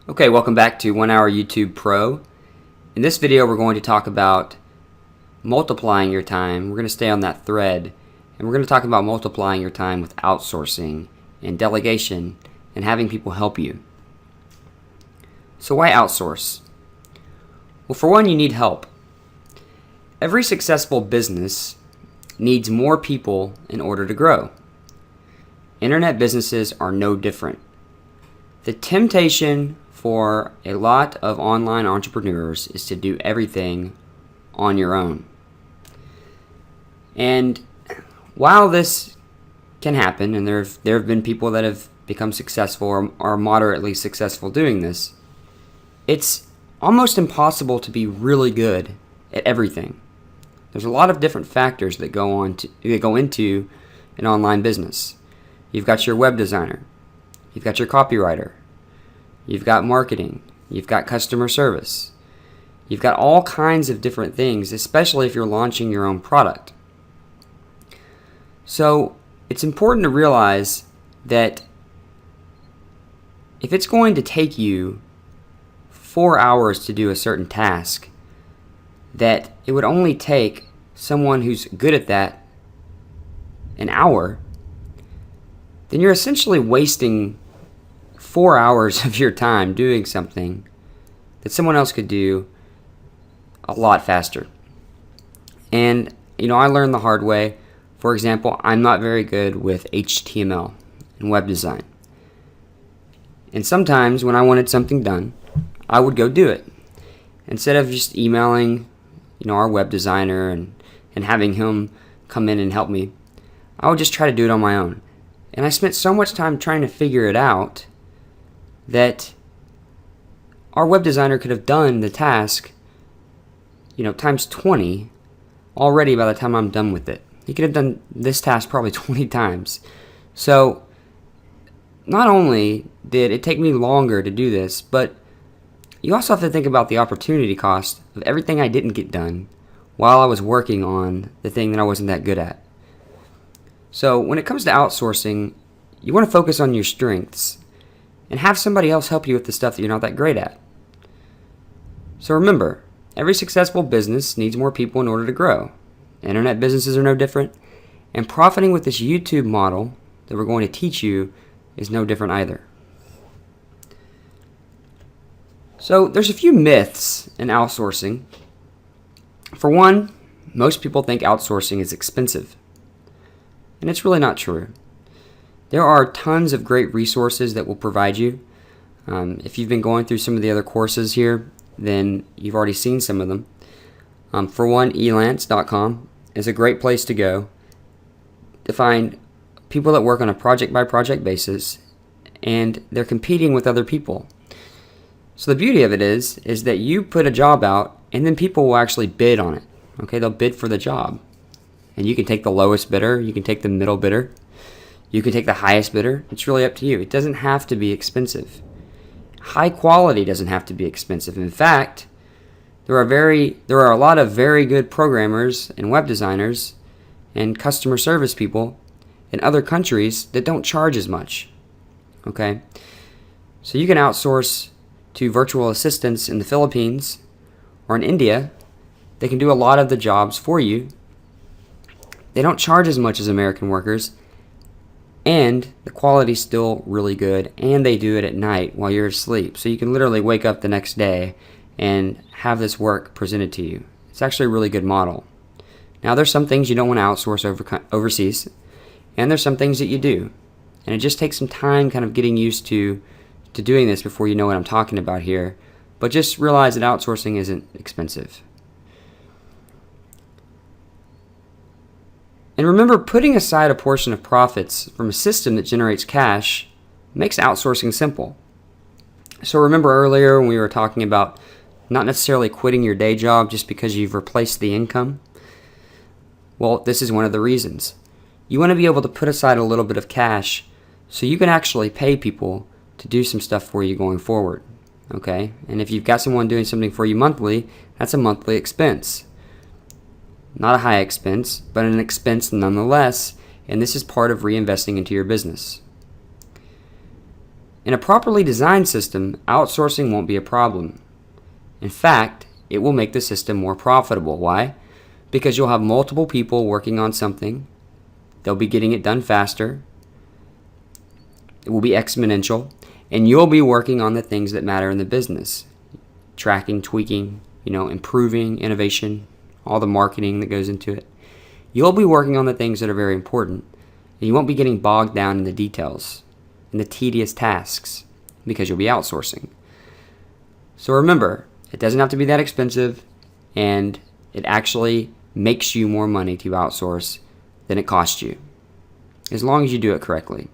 Okay, welcome back to 1 Hour YouTube Pro. In this video, we're going to talk about multiplying your time. We're going to stay on that thread, and we're going to talk about multiplying your time with outsourcing and delegation and having people help you. So why outsource? Well, for one, you need help. Every successful business needs more people in order to grow. Internet businesses are no different. The temptation for a lot of online entrepreneurs is to do everything on your own. And while this can happen, and there have been people that have become successful or are moderately successful doing this, it's almost impossible to be really good at everything. There's a lot of different factors that go into an online business. You've got your web designer, you've got your copywriter, you've got marketing, you've got customer service, you've got all kinds of different things, especially if you're launching your own product. So it's important to realize that if it's going to take you 4 hours to do a certain task, that it would only take someone who's good at that an hour, then you're essentially wasting 4 hours of your time doing something that someone else could do a lot faster. And, I learned the hard way. For example, I'm not very good with HTML and web design. And sometimes when I wanted something done, I would go do it. Instead of just emailing, our web designer and having him come in and help me, I would just try to do it on my own. And I spent so much time trying to figure it out that our web designer could have done the task, times 20 already by the time I'm done with it. He could have done this task probably 20 times. So not only did it take me longer to do this, but you also have to think about the opportunity cost of everything I didn't get done while I was working on the thing that I wasn't that good at. So when it comes to outsourcing, you want to focus on your strengths and have somebody else help you with the stuff that you're not that great at. So remember, every successful business needs more people in order to grow. Internet businesses are no different, and profiting with this YouTube model that we're going to teach you is no different either. So there's a few myths in outsourcing. For one, most people think outsourcing is expensive, and it's really not true. There are tons of great resources that will provide you. If you've been going through some of the other courses here, then you've already seen some of them. For one, elance.com is a great place to go to find people that work on a project-by-project basis, and they're competing with other people. So the beauty of it is that you put a job out, and then people will actually bid on it. Okay, they'll bid for the job. And you can take the lowest bidder, you can take the middle bidder, you can take the highest bidder. It's really up to you. It doesn't have to be expensive. High quality doesn't have to be expensive. In fact, there are a lot of very good programmers and web designers and customer service people in other countries that don't charge as much. Okay? So you can outsource to virtual assistants in the Philippines or in India. They can do a lot of the jobs for you. They don't charge as much as American workers, and the quality's still really good, and they do it at night while you're asleep. So you can literally wake up the next day and have this work presented to you. It's actually a really good model. Now, there's some things you don't want to outsource overseas, and there's some things that you do. And it just takes some time kind of getting used to doing this before you know what I'm talking about here. But just realize that outsourcing isn't expensive. And remember, putting aside a portion of profits from a system that generates cash makes outsourcing simple. So remember earlier when we were talking about not necessarily quitting your day job just because you've replaced the income? Well, this is one of the reasons. You want to be able to put aside a little bit of cash so you can actually pay people to do some stuff for you going forward. Okay? And if you've got someone doing something for you monthly, that's a monthly expense. Not a high expense, but an expense nonetheless, and this is part of reinvesting into your business. In a properly designed system, outsourcing won't be a problem. In fact, it will make the system more profitable. Why? Because you'll have multiple people working on something. They'll be getting it done faster. It will be exponential. And you'll be working on the things that matter in the business. Tracking, tweaking, improving, innovation, all the marketing that goes into it. You'll be working on the things that are very important. And you won't be getting bogged down in the details, in the tedious tasks, because you'll be outsourcing. So remember, it doesn't have to be that expensive, and it actually makes you more money to outsource than it costs you, as long as you do it correctly.